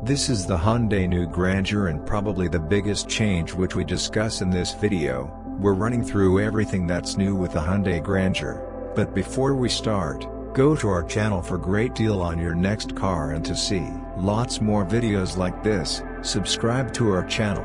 This is the Hyundai new Grandeur and probably the biggest change which we discuss in this video. We're running through everything that's new with the Hyundai Grandeur. But before we start, go to our channel for great deal on your next car and to see lots more videos like this, subscribe to our channel.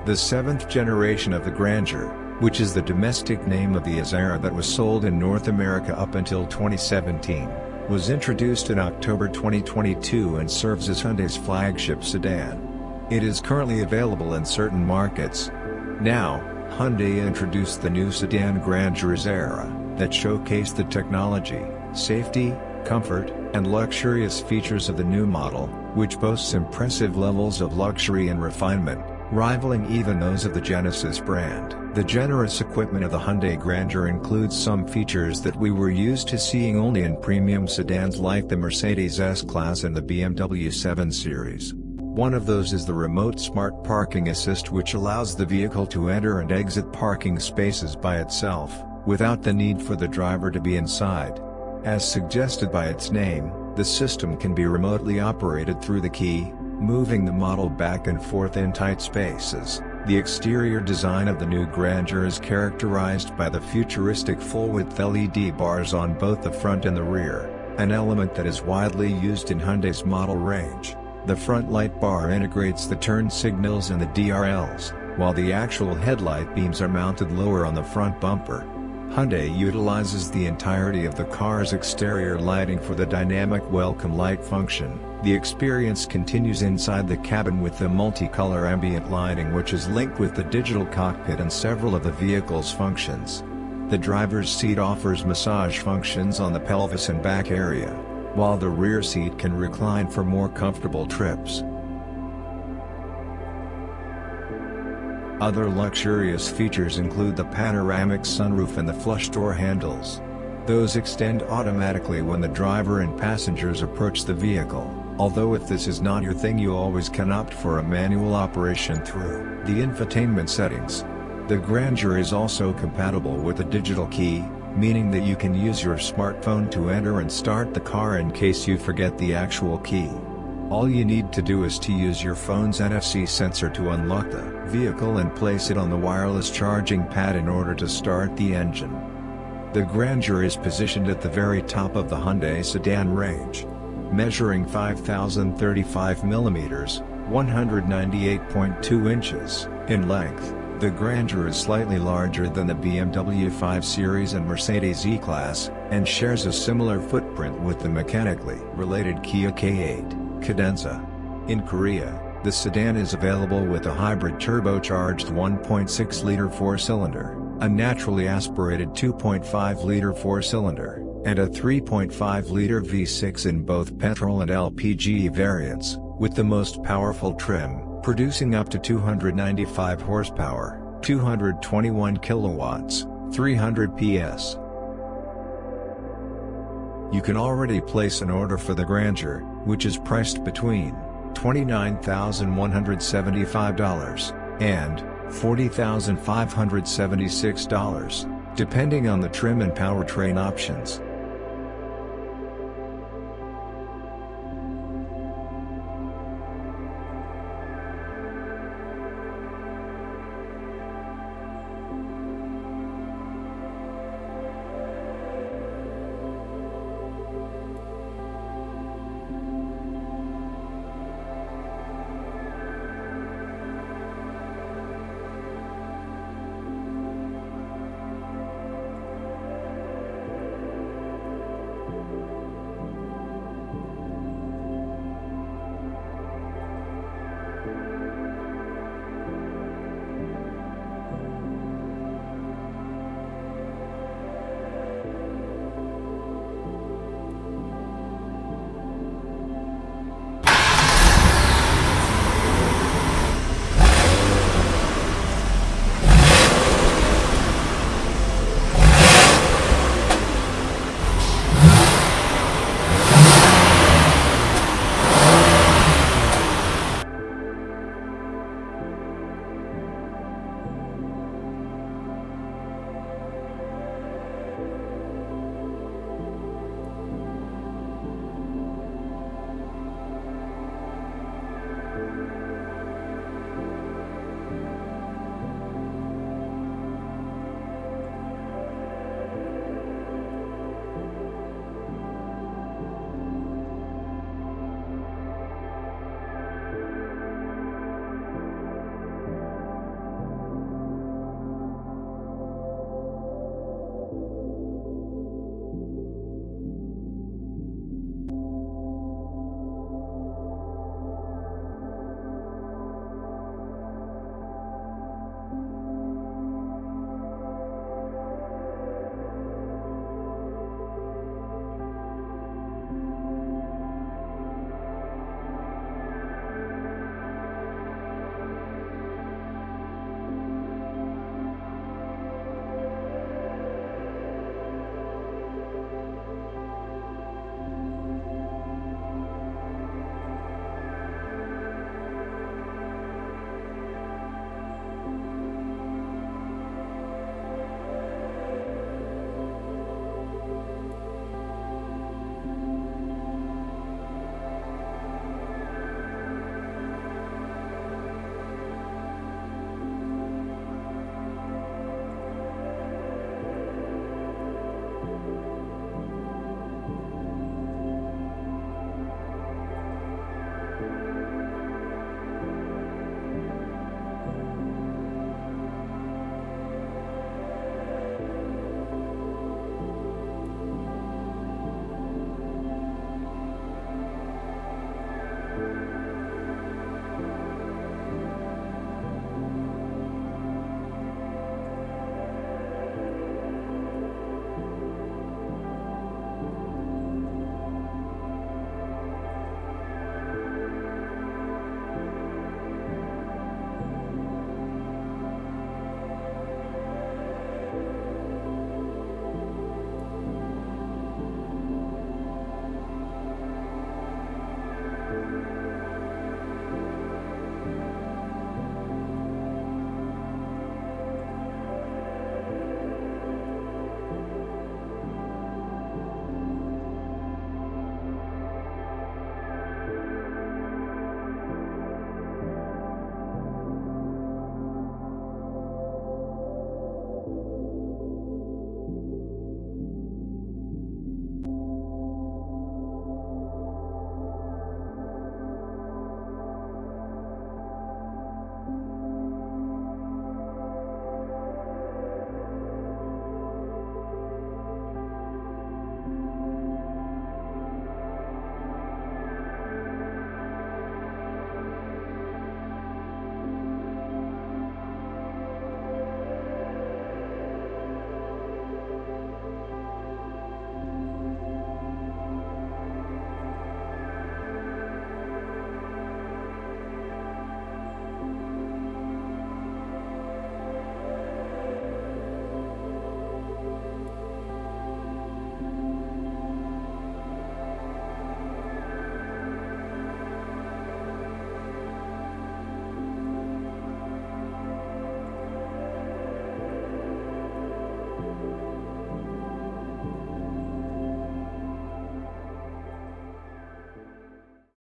The 7th generation of the Grandeur, which is the domestic name of the Azera that was sold in North America up until 2017, was introduced in October 2022 and serves as Hyundai's flagship sedan. It is currently available in certain markets. Now, Hyundai introduced the new sedan Grandeur Azera, that showcased the technology, safety, comfort, and luxurious features of the new model, which boasts impressive levels of luxury and refinement, rivaling even those of the Genesis brand. The generous equipment of the Hyundai Grandeur includes some features that we were used to seeing only in premium sedans like the Mercedes S-Class and the BMW 7 Series. One of those is the remote smart parking assist, which allows the vehicle to enter and exit parking spaces by itself, without the need for the driver to be inside. As suggested by its name, the system can be remotely operated through the key, moving the model back and forth in tight spaces. The exterior design of the new Grandeur is characterized by the futuristic full-width LED bars on both the front and the rear, an element that is widely used in Hyundai's model range. The front light bar integrates the turn signals and the DRLs, while the actual headlight beams are mounted lower on the front bumper. Hyundai utilizes the entirety of the car's exterior lighting for the dynamic welcome light function. The experience continues inside the cabin with the multicolor ambient lighting, which is linked with the digital cockpit and several of the vehicle's functions. The driver's seat offers massage functions on the pelvis and back area, while the rear seat can recline for more comfortable trips. Other luxurious features include the panoramic sunroof and the flush door handles. Those extend automatically when the driver and passengers approach the vehicle, although if this is not your thing, you always can opt for a manual operation through the infotainment settings. The Grandeur is also compatible with a digital key, meaning that you can use your smartphone to enter and start the car in case you forget the actual key. All you need to do is to use your phone's NFC sensor to unlock the vehicle and place it on the wireless charging pad in order to start the engine. The Grandeur is positioned at the very top of the Hyundai sedan range. Measuring 5,035 mm, 198.2 inches, in length, the Grandeur is slightly larger than the BMW 5 Series and Mercedes E-Class, and shares a similar footprint with the mechanically related Kia K8. Cadenza. In Korea, the sedan is available with a hybrid turbocharged 1.6-liter 4-cylinder, a naturally aspirated 2.5-liter 4-cylinder, and a 3.5-liter V6 in both petrol and LPG variants, with the most powerful trim, producing up to 295 horsepower, 221 kilowatts, 300 PS. You can already place an order for the Grandeur, which is priced between $29,175 and $40,576, depending on the trim and powertrain options.